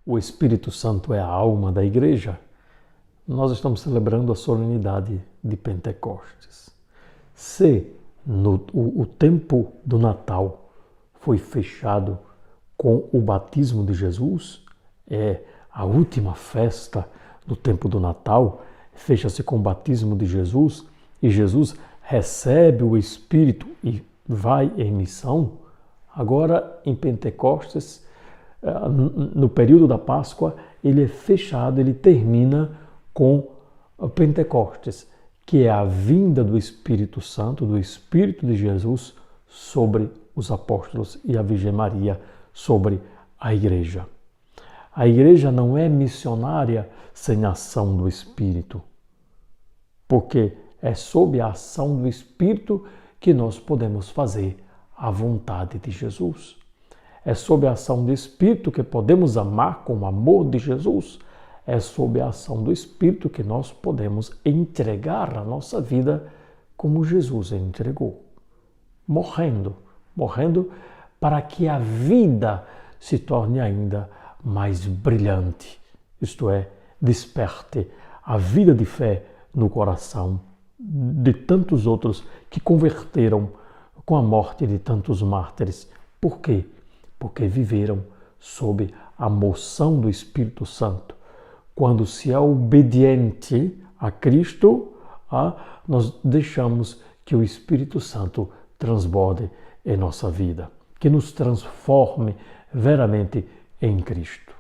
o Espírito Santo é a alma da igreja, nós estamos celebrando a solenidade de Pentecostes. Se o tempo do Natal foi fechado com o batismo de Jesus, é a última festa do tempo do Natal, fecha-se com o batismo de Jesus, e Jesus recebe o Espírito e vai em missão. Agora, em Pentecostes, no período da Páscoa, ele é fechado, ele termina com Pentecostes, que é a vinda do Espírito Santo, do Espírito de Jesus sobre os apóstolos e a Virgem Maria sobre a igreja. A igreja não é missionária sem a ação do Espírito, porque é sob a ação do Espírito que nós podemos fazer a vontade de Jesus. É sob a ação do Espírito que podemos amar com o amor de Jesus. É sob a ação do Espírito que nós podemos entregar a nossa vida como Jesus entregou, morrendo para que a vida se torne ainda mais brilhante, isto é, desperte a vida de fé no coração de tantos outros que converteram com a morte de tantos mártires. Por quê? Porque viveram sob a moção do Espírito Santo. Quando se é obediente a Cristo, nós deixamos que o Espírito Santo transborde em nossa vida, que nos transforme veramente em Cristo.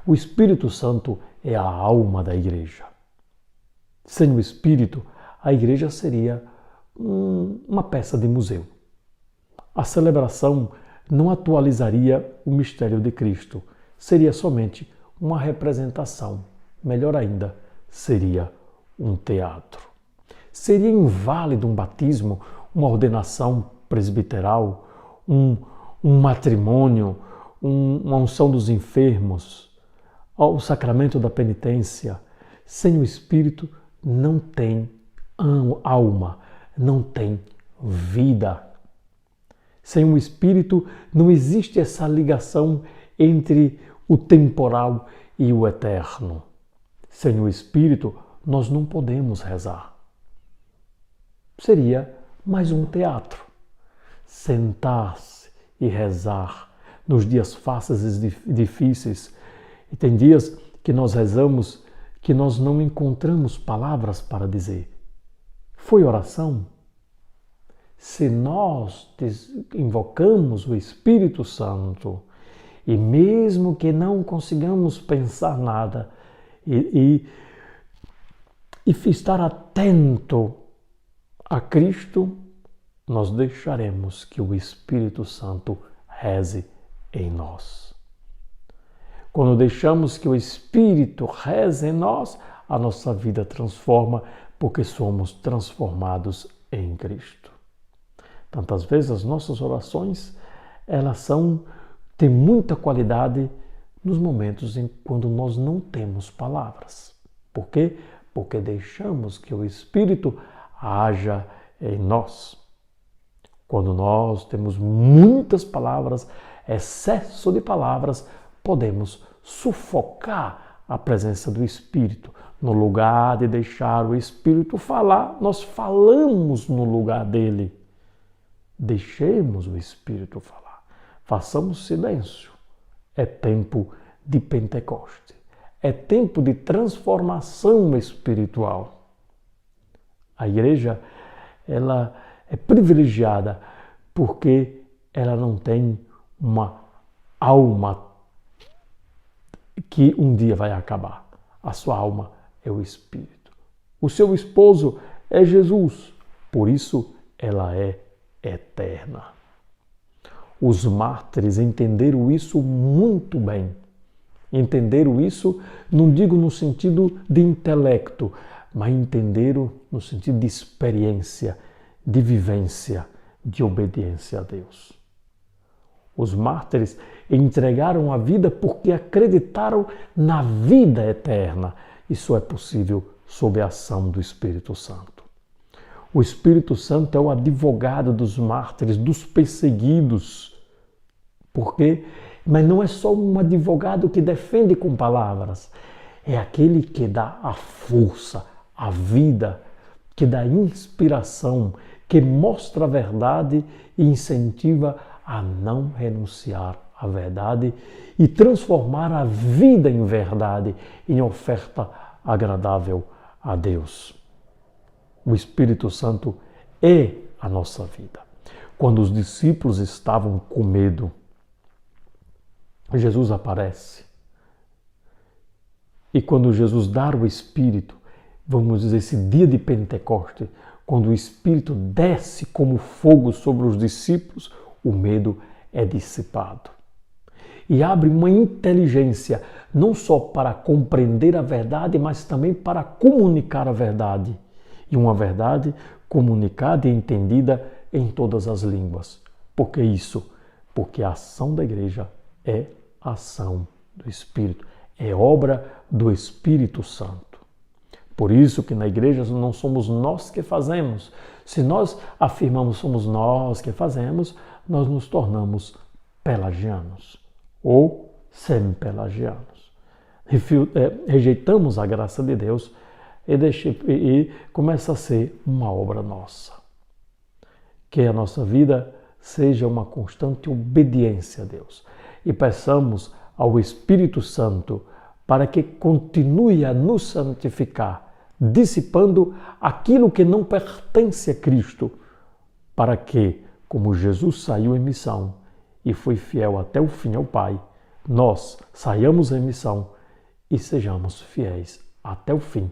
O Espírito Santo é a alma da igreja. Sem o Espírito, a igreja seria uma peça de museu. A celebração não atualizaria o mistério de Cristo, seria somente uma representação, melhor ainda, seria um teatro. Seria inválido um batismo, uma ordenação presbiteral, um matrimônio, uma unção dos enfermos, o sacramento da penitência. Sem o Espírito não tem alma, não tem vida. Sem o Espírito não existe essa ligação entre o temporal e o eterno. Sem o Espírito, nós não podemos rezar. Seria mais um teatro. Sentar-se e rezar nos dias fáceis e difíceis. E tem dias que nós rezamos que nós não encontramos palavras para dizer. Foi oração? Se nós invocamos o Espírito Santo, e mesmo que não consigamos pensar nada e estar atento a Cristo, nós deixaremos que o Espírito Santo reze em nós. Quando deixamos que o Espírito reze em nós, a nossa vida transforma, porque somos transformados em Cristo. Tantas vezes as nossas orações, elas têm muita qualidade nos momentos quando nós não temos palavras. Por quê? Porque deixamos que o Espírito haja em nós. Quando nós temos muitas palavras, excesso de palavras, podemos sufocar a presença do Espírito. No lugar de deixar o Espírito falar, nós falamos no lugar dele. Deixemos o Espírito falar. Façamos silêncio. É tempo de Pentecoste. É tempo de transformação espiritual. A igreja, ela é privilegiada porque ela não tem uma alma que um dia vai acabar. A sua alma é o Espírito. O seu esposo é Jesus. Por isso, ela é eterna. Os mártires entenderam isso muito bem. Entenderam isso, não digo no sentido de intelecto, mas entenderam no sentido de experiência, de vivência, de obediência a Deus. Os mártires entregaram a vida porque acreditaram na vida eterna. Isso é possível sob a ação do Espírito Santo. O Espírito Santo é o advogado dos mártires, dos perseguidos, porque Mas não é só um advogado que defende com palavras, é aquele que dá a força, a vida, que dá inspiração, que mostra a verdade e incentiva a não renunciar à verdade e transformar a vida em verdade, em oferta agradável a Deus. O Espírito Santo é a nossa vida. Quando os discípulos estavam com medo, Jesus aparece. E quando Jesus dá o Espírito, vamos dizer, esse dia de Pentecostes, quando o Espírito desce como fogo sobre os discípulos, o medo é dissipado. E abre uma inteligência, não só para compreender a verdade, mas também para comunicar a verdade. E uma verdade comunicada e entendida em todas as línguas. Por que isso? Porque a ação da igreja é a ação do Espírito, é obra do Espírito Santo. Por isso que na igreja não somos nós que fazemos. Se nós afirmamos somos nós que fazemos, nós nos tornamos pelagianos ou semi-pelagianos. Rejeitamos a graça de Deus e começa a ser uma obra nossa. Que a nossa vida seja uma constante obediência a Deus. E peçamos ao Espírito Santo para que continue a nos santificar, dissipando aquilo que não pertence a Cristo, para que, como Jesus saiu em missão e foi fiel até o fim ao Pai, nós saiamos em missão e sejamos fiéis até o fim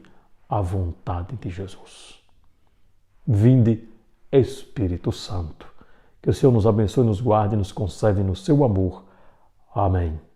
à vontade de Jesus. Vinde, Espírito Santo. Que o Senhor nos abençoe, nos guarde e nos conserve no seu amor. Amém.